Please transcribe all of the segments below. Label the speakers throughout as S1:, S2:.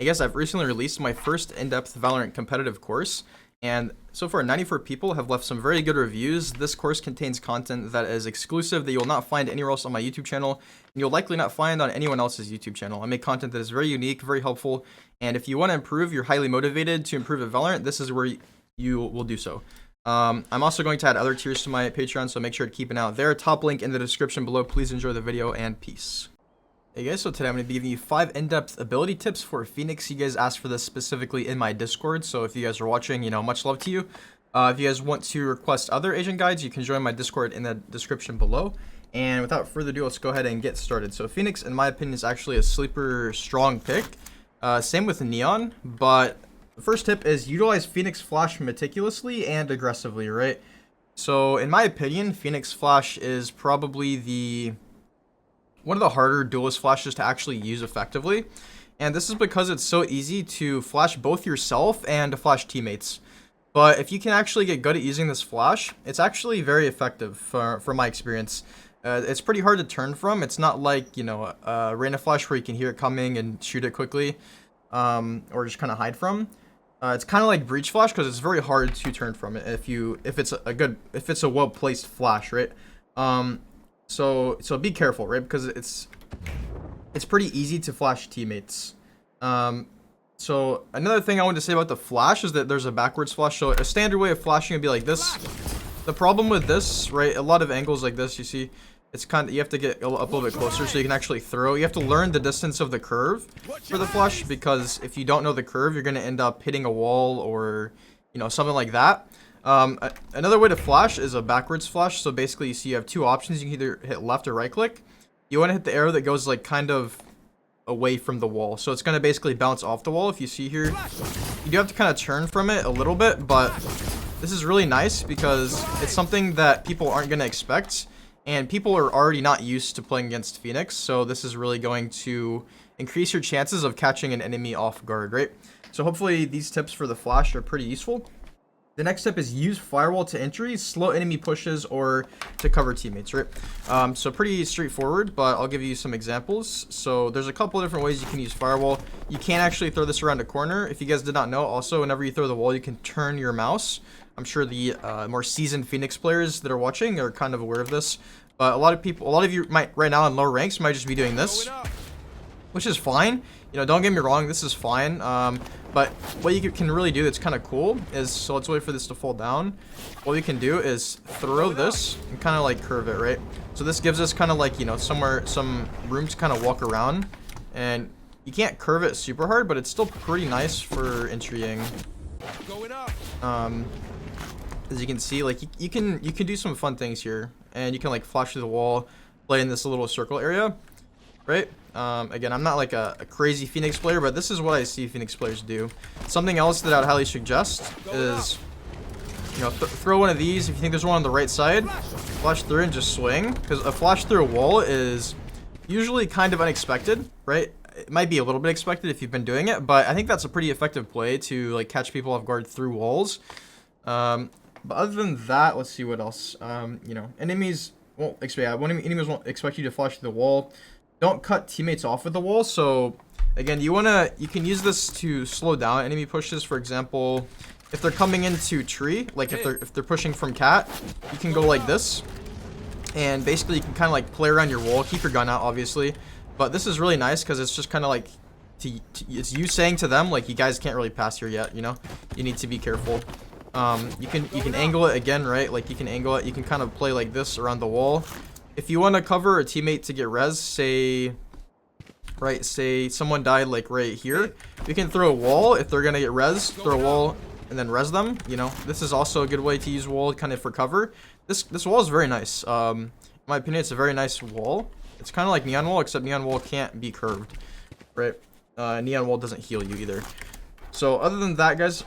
S1: Hey guys, I've recently released my first in-depth Valorant competitive course, and so far 94 people have left some very good reviews. This course contains content that is exclusive that you'll not find anywhere else on my YouTube channel, and you'll likely not find on anyone else's YouTube channel. I make content that is very unique, very helpful, and if you want to improve, you're highly motivated to improve at Valorant, this is where you will do so. I'm also going to add other tiers to my Patreon, so make sure to keep an eye out there. Top link in the description below. Please enjoy the video, and peace. Hey guys, so today I'm going to be giving you 5 in-depth ability tips for Phoenix. You guys asked for this specifically in my Discord, so if you guys are watching, much love to you. If you guys want to request other agent guides, you can join my Discord in the description below. And without further ado, let's go ahead and get started. So Phoenix, in my opinion, is actually a sleeper strong pick. Same with Neon, but the first tip is utilize Phoenix Flash meticulously and aggressively, right? So in my opinion, Phoenix Flash is probably one of the harder duelist flashes to actually use effectively, and this is because it's so easy to flash both yourself and to flash teammates. But if you can actually get good at using this flash, it's actually very effective from my experience. It's pretty hard to turn from. It's not like, a Reyna flash where you can hear it coming and shoot it quickly, or just kind of hide from. It's kind of like breach flash because it's very hard to turn from it if it's a well placed flash, right? So be careful, right? Because it's pretty easy to flash teammates. So another thing I want to say about the flash is that there's a backwards flash. So a standard way of flashing would be like this. The problem with this, right? A lot of angles like this, you see, it's you have to get up a little bit closer so you can actually throw. You have to learn the distance of the curve for the flash, because if you don't know the curve, you're going to end up hitting a wall or, something like that. Another way to flash is a backwards flash. So basically you have two options. You can either hit left or right click. You want to hit the arrow that goes like kind of away from the wall, so it's going to basically bounce off the wall. If you see here, you do have to kind of turn from it a little bit, but this is really nice because it's something that people aren't going to expect, and people are already not used to playing against Phoenix, so this is really going to increase your chances of catching an enemy off guard, right? So hopefully these tips for the flash are pretty useful. The next step is use firewall to entry, slow enemy pushes, or to cover teammates, right? So pretty straightforward, but I'll give you some examples. So there's a couple different ways you can use firewall. You can actually throw this around a corner. If you guys did not know, also whenever you throw the wall, you can turn your mouse. I'm sure the more seasoned Phoenix players that are watching are kind of aware of this. But a lot of you might right now in lower ranks might just be doing this, which is fine. Don't get me wrong, this is fine. But what you can really do that's kind of cool is, so let's wait for this to fall down. What you can do is throw this and kind of like curve it, right? So this gives us kind of like, some room to kind of walk around. And you can't curve it super hard, but it's still pretty nice for entrying. As you can see, like you can do some fun things here, and you can like flash through the wall, play in this little circle area, right? Again, I'm not like a crazy Phoenix player, but this is what I see Phoenix players do. Something else that I'd highly suggest is, throw one of these. If you think there's one on the right side, flash through and just swing, because a flash through a wall is usually kind of unexpected, right? It might be a little bit expected if you've been doing it, but I think that's a pretty effective play to like catch people off guard through walls. But other than that, let's see what else. Enemies won't expect you to flash through the wall. Don't cut teammates off with the wall. So again, you can use this to slow down enemy pushes. For example, if they're coming into tree, like if they're pushing from cat, you can go like this, and basically you can kind of like play around your wall, keep your gun out obviously, but this is really nice because it's just kind of like it's you saying to them like, you guys can't really pass here yet, you need to be careful. You can angle it again, right? Like you can angle it, you can kind of play like this around the wall. If you want to cover a teammate to get res, say someone died like right here, you can throw a wall. If they're gonna get res, throw a wall and then res them. This is also a good way to use wall kind of for cover. This wall is very nice. In my opinion, it's a very nice wall. It's kind of like Neon wall, except Neon wall can't be curved, right? Neon wall doesn't heal you either. So other than that, guys,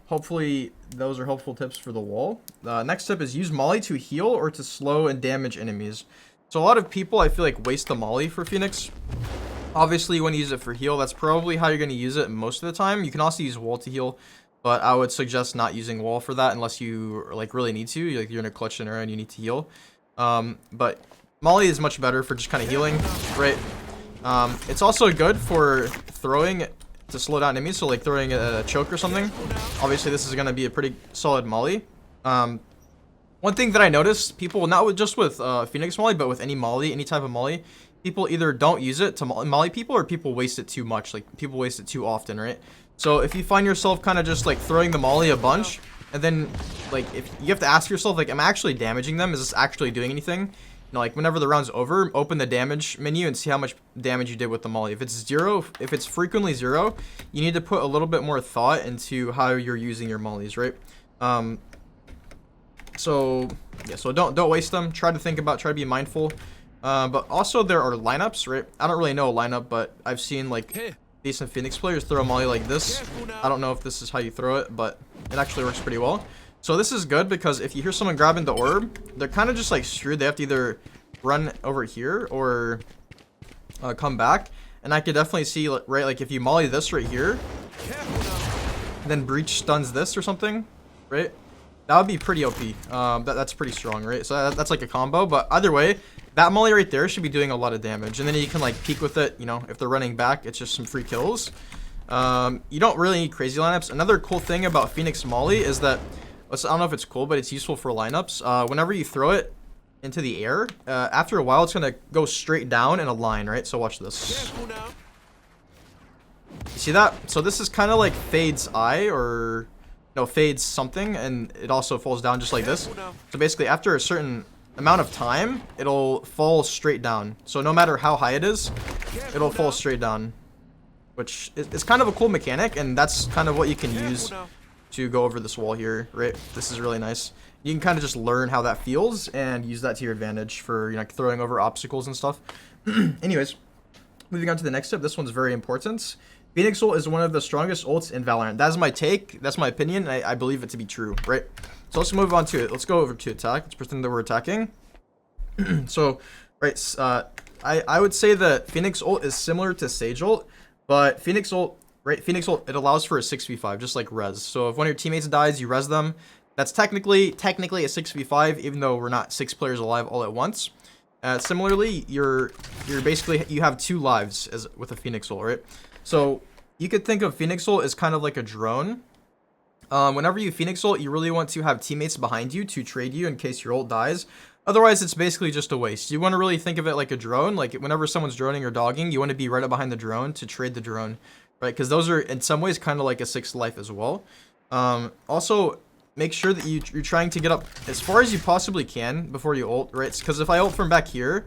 S1: hopefully those are helpful tips for the wall. Next tip is use molly to heal or to slow and damage enemies. So a lot of people, I feel like, waste the molly for Phoenix. Obviously, you want to use it for heal. That's probably how you're going to use it most of the time. You can also use wall to heal, but I would suggest not using wall for that unless you like really need to. You're in a clutch scenario and you need to heal. But molly is much better for just kind of healing, right? It's also good for throwing to slow down enemies, so like throwing a choke or something. Obviously, this is going to be a pretty solid molly. One thing that I noticed, people, not with just with Phoenix molly, but with any molly, any type of molly, people either don't use it to molly people, or people waste it too much. Like, people waste it too often, right? So if you find yourself kind of just like throwing the molly a bunch, and then like if you have to ask yourself, like, am I actually damaging them? Is this actually doing anything? You know, like whenever the round's over, open the damage menu and see how much damage you did with the molly. If it's 0, if it's frequently 0, you need to put a little bit more thought into how you're using your mollies, right? So yeah, so don't waste them. Try to be mindful. But also there are lineups, right? I don't really know a lineup, but I've seen like decent Phoenix players throw a molly like this. I don't know if this is how you throw it, but it actually works pretty well. So this is good because if you hear someone grabbing the orb, they're kind of just like screwed. They have to either run over here or come back. And I could definitely see, right, like if you molly this right here, then breach stuns this or something, right? That would be pretty OP. That's pretty strong, right? So that's like a combo. But either way, that molly right there should be doing a lot of damage. And then you can like peek with it, you know, if they're running back, it's just some free kills. You don't really need crazy lineups. Another cool thing about Phoenix molly is that, I don't know if it's cool, but it's useful for lineups. Whenever you throw it into the air, after a while, it's going to go straight down in a line, right? So watch this. You see that? So this is kind of like Fade's eye, or no, Fade's something, and it also falls down just like this. So basically, after a certain amount of time, it'll fall straight down. So no matter how high it is, it'll fall straight down, which is kind of a cool mechanic, and that's kind of what you can use to go over this wall here, right? This is really nice. You can kind of just learn how that feels and use that to your advantage for, you know, throwing over obstacles and stuff. Anyways, moving on to the next step. This one's very important. Phoenix ult is one of the strongest ults in Valorant. That's my take. That's my opinion. I believe it to be true, right? So let's move on to it. Let's go over to attack. Let's pretend that we're attacking. So, right, I would say that Phoenix ult is similar to Sage ult, but Phoenix ult, right? Phoenix ult, it allows for a 6v5, just like res. So if one of your teammates dies, you res them. That's technically a 6v5, even though we're not 6 players alive all at once. Similarly, you're basically, you have 2 lives as with a Phoenix ult, right? So you could think of Phoenix ult as kind of like a drone. Whenever you Phoenix ult, you really want to have teammates behind you to trade you in case your ult dies. Otherwise, it's basically just a waste. You want to really think of it like a drone. Like whenever someone's droning or dogging, you want to be right up behind the drone to trade the drone, right? Because those are in some ways kind of like a 6th life as well. Also, make sure that you're trying to get up as far as you possibly can before you ult, right? Because if I ult from back here,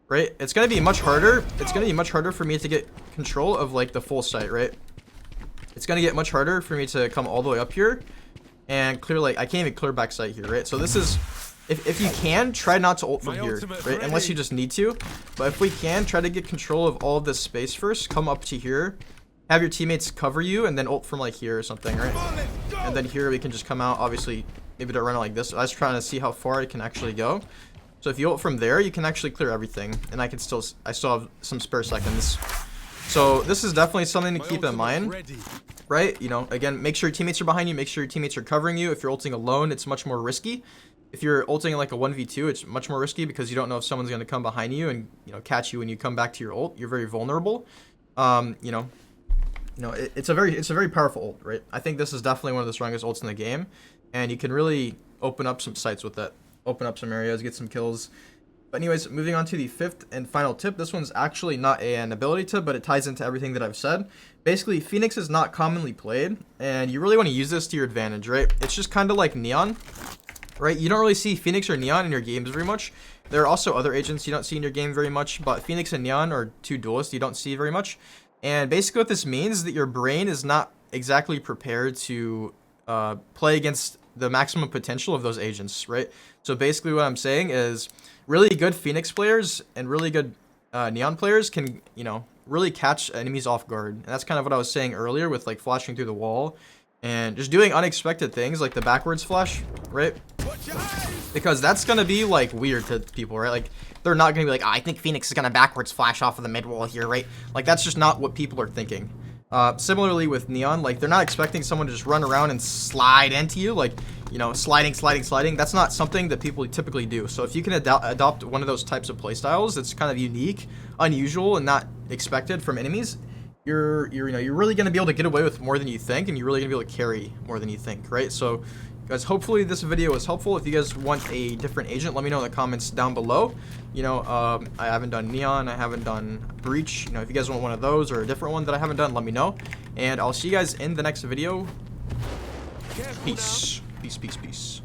S1: right, it's going to be much harder. It's going to be much harder for me to get control of like the full site, right? It's going to get much harder for me to come all the way up here and clear, like, I can't even clear back site here, right? So this is, if you can, try not to ult from here, right? Unless you just need to. But if we can, try to get control of all of this space first. Come up to here. Have your teammates cover you and then ult from like here or something, right? And then here we can just come out. Obviously, maybe don't run it like this. I was trying to see how far it can actually go. So if you ult from there, you can actually clear everything. And I still have some spare seconds. So this is definitely something to keep in mind, right? You know, again, make sure your teammates are behind you. Make sure your teammates are covering you. If you're ulting alone, it's much more risky. If you're ulting like a 1v2, it's much more risky because you don't know if someone's going to come behind you and, you know, catch you when you come back to your ult. You're very vulnerable. You know, it's a very powerful ult, right? I think this is definitely one of the strongest ults in the game, and you can really open up some sites with that. Open up some areas, get some kills. But anyways, moving on to the 5th and final tip. This one's actually not an ability tip, but it ties into everything that I've said. Basically, Phoenix is not commonly played, and you really want to use this to your advantage, right? It's just kind of like Neon, right? You don't really see Phoenix or Neon in your games very much. There are also other agents you don't see in your game very much, but Phoenix and Neon are 2 duelists you don't see very much. And basically what this means is that your brain is not exactly prepared to play against the maximum potential of those agents, right? So basically what I'm saying is really good Phoenix players and really good Neon players can, you know, really catch enemies off guard. And that's kind of what I was saying earlier with like flashing through the wall and just doing unexpected things like the backwards flash, right? Because that's going to be like weird to people, right? Like they're not going to be like, oh, I think Phoenix is going to backwards flash off of the mid wall here, right? Like that's just not what people are thinking. Similarly with Neon, like they're not expecting someone to just run around and slide into you, like, you know, sliding. That's not something that people typically do. So if you can adopt one of those types of playstyles that's kind of unique, unusual, and not expected from enemies, you're really gonna be able to get away with more than you think, and you're really gonna be able to carry more than you think, right? So, guys, hopefully this video was helpful. If you guys want a different agent, let me know in the comments down below. I haven't done Neon, I haven't done Breach. If you guys want one of those or a different one that I haven't done, let me know. And I'll see you guys in the next video. Peace. Peace, peace, peace.